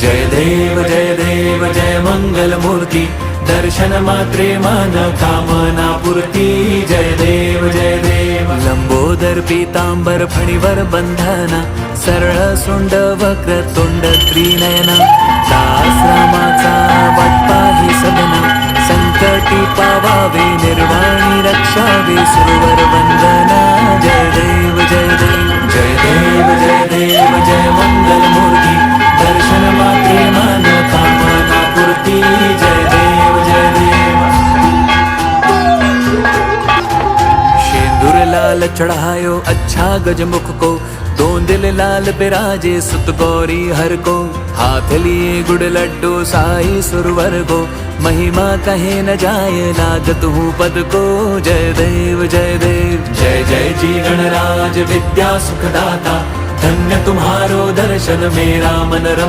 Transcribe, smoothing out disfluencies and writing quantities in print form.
जय देव जय मंगल मूर्ती, दर्शन मात्रे मन कामना पूर्ती। जय देव लंबोदर पीतांबर फणीवर बंधना, सरळ सोंड वक्र तोंड त्रिनयना, दास रामाचा वाटपाही सदना, संकटी पावावे निर्वाणी रक्षावे सुरवर वंदना। जय देव जय मंगल मूर्ती, दर्शन मात्रे मन कामना पूर्ती। जय देव शेंदूर लाल चढ़ायो अच्छा गजमुख को, दोन दिल लाल बिराजे सुत गौरी हर को, हाथ लिए गुड़ लड्डू साई सुरवर को, महिमा कहे न जाए लागत हूँ पद को। जय देव जय जय जी गणराज विद्या सुखदाता, धन्य तुम्हारो दर्शन मेरा मन रम